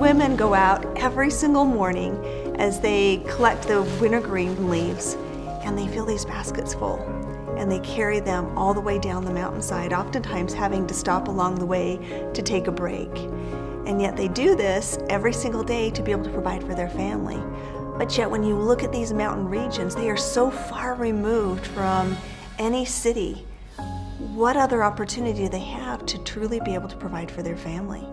women go out every single morning as they collect the wintergreen leaves, and they fill these baskets full, and they carry them all the way down the mountainside, oftentimes having to stop along the way to take a break. And yet they do this every single day to be able to provide for their family. But yet when you look at these mountain regions, they are so far removed from any city. What other opportunity do they have to truly be able to provide for their family?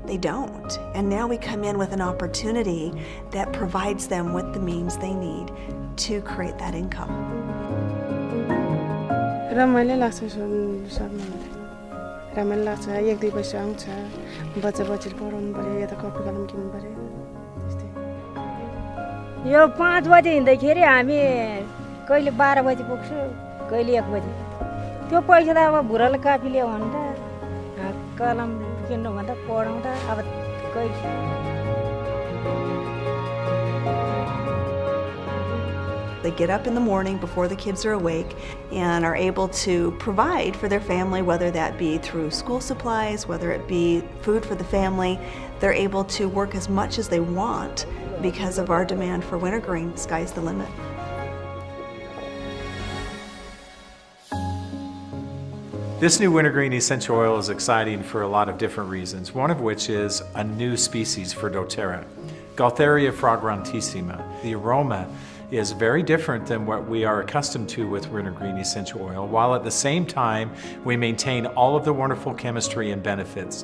They don't. And now we come in with an opportunity that provides them with the means they need to create that income. रमाइलो लाग्छ रमाइलो लाग्छ एक दुई पैसा आउँछ बच्चा बच्ची पढाउनु पर्यो या त कपी कलम किन्नु पर्यो त्यस्तै यो 5 बजे हिँड्दाखेरि हामी कहिले 12 बजे पुग्छु कहिले 1 बजे त्यो पैसा त अब भुराल कापी ल्याउ भन्दा कलम किन्नु भन्दा पढाउँदा अब कहिले They get up in the morning before the kids are awake and are able to provide for their family, whether that be through school supplies, whether it be food for the family. They're able to work as much as they want because of our demand for wintergreen. Sky's the limit. This new wintergreen essential oil is exciting for a lot of different reasons, one of which is a new species for doTERRA, Gateria fragrantissima. The aroma is very different than what we are accustomed to with wintergreen essential oil, while at the same time we maintain all of the wonderful chemistry and benefits.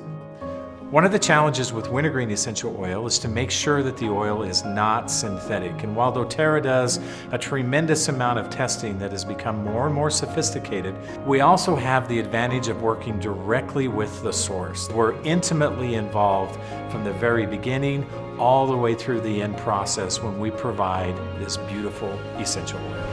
One of the challenges with wintergreen essential oil is to make sure that the oil is not synthetic. And while doTERRA does a tremendous amount of testing that has become more and more sophisticated, we also have the advantage of working directly with the source. We're intimately involved from the very beginning all the way through the end process when we provide this beautiful essential oil.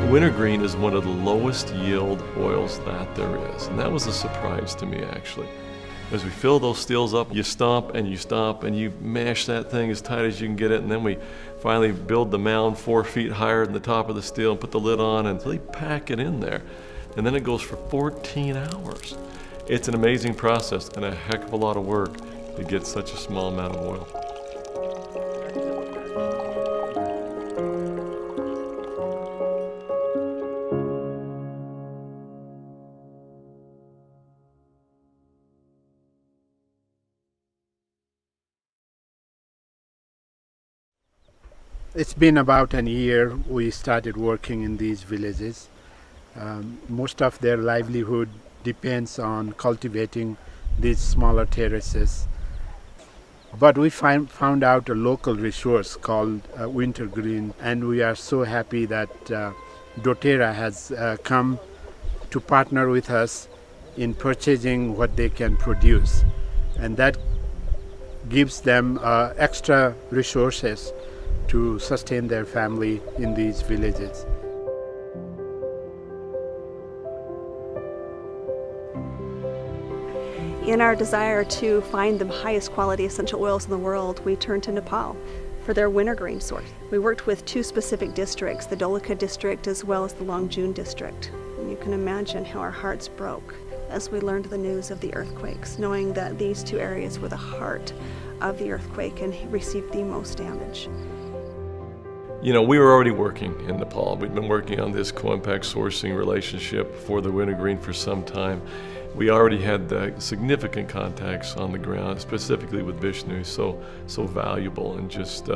Wintergreen is one of the lowest yield oils that there is, and that was a surprise to me actually. As we fill those stills up, you stomp and you mash that thing as tight as you can get it, and then we finally build the mound 4 feet higher than the top of the still and put the lid on and really pack it in there. And then it goes for 14 hours. It's an amazing process and a heck of a lot of work to get such a small amount of oil. It's been about a year we started working in these villages. Most of their livelihood depends on cultivating these smaller terraces. But we found out a local resource called wintergreen, and we are so happy that doTERRA has come to partner with us in purchasing what they can produce. And that gives them extra resources to sustain their family in these villages. In our desire to find the highest quality essential oils in the world, we turned to Nepal for their wintergreen source. We worked with 2 specific districts, the Dholaka district as well as the Longjun district. And you can imagine how our hearts broke as we learned the news of the earthquakes, knowing that these 2 areas were the heart of the earthquake and received the most damage. You know, we were already working in Nepal. We'd been working on this co-impact sourcing relationship for the wintergreen for some time. We already had significant contacts on the ground, specifically with Vishnu, so valuable, and just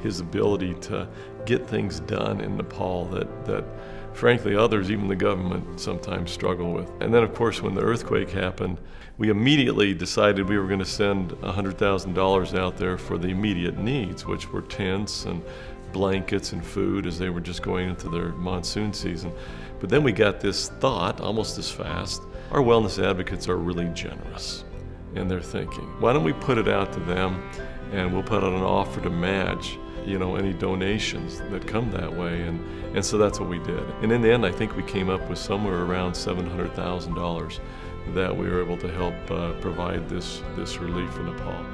his ability to get things done in Nepal that frankly others, even the government, sometimes struggle with. And then of course when the earthquake happened, we immediately decided we were going to send $100,000 out there for the immediate needs, which were tents and blankets and food as they were just going into their monsoon season. But then we got this thought almost as fast. Our wellness advocates are really generous in their thinking. Why don't we put it out to them, and we'll put out an offer to match, you know, any donations that come that way, and so that's what we did. And in the end, I think we came up with somewhere around $700,000 that we were able to help provide this relief for Nepal.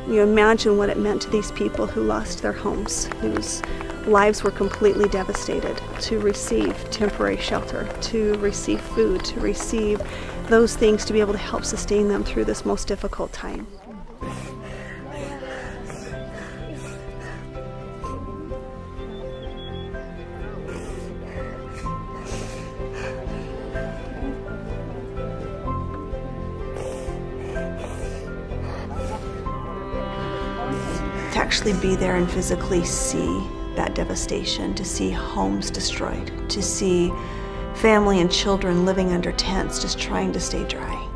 You imagine what it meant to these people who lost their homes, whose lives were completely devastated, to receive temporary shelter, to receive food, to receive those things to be able to help sustain them through this most difficult time. To actually be there and physically see that devastation, to see homes destroyed, to see family and children living under tents just trying to stay dry.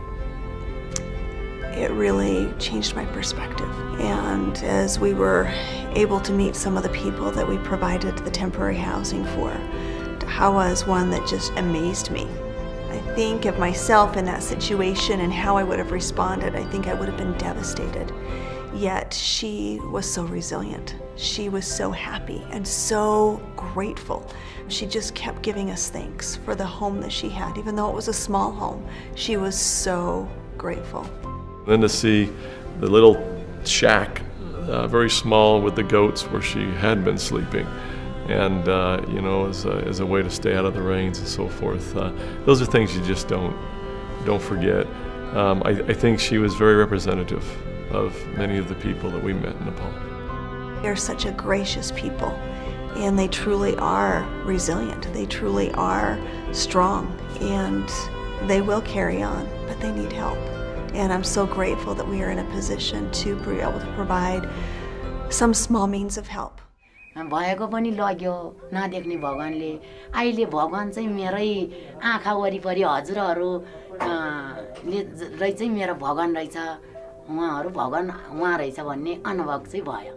It really changed my perspective. And as we were able to meet some of the people that we provided the temporary housing for, Hawa is one that just amazed me. I think of myself in that situation and how I would have responded. I think I would have been devastated. Yet she was so resilient. She was so happy and so grateful. She just kept giving us thanks for the home that she had. Even though it was a small home, she was so grateful. Then to see the little shack, very small with the goats where she had been sleeping, and as a way to stay out of the rains and so forth. Those are things you just don't forget. I think she was very representative of many of the people that we met in Nepal. They're such a gracious people, and they truly are resilient. They truly are strong, and they will carry on, but they need help. And I'm so grateful that we are in a position to be able to provide some small means of help. भएको पनि लग्यो नदेख्ने भगवानले अहिले भगवान चाहिँ मेरै आँखा वरिपरि हजुरहरू ले चाहिँ मेरो भगवान रहेछ उहाँहरू भगवान उहाँ रहेछ भन्ने अनुभव चाहिँ भयो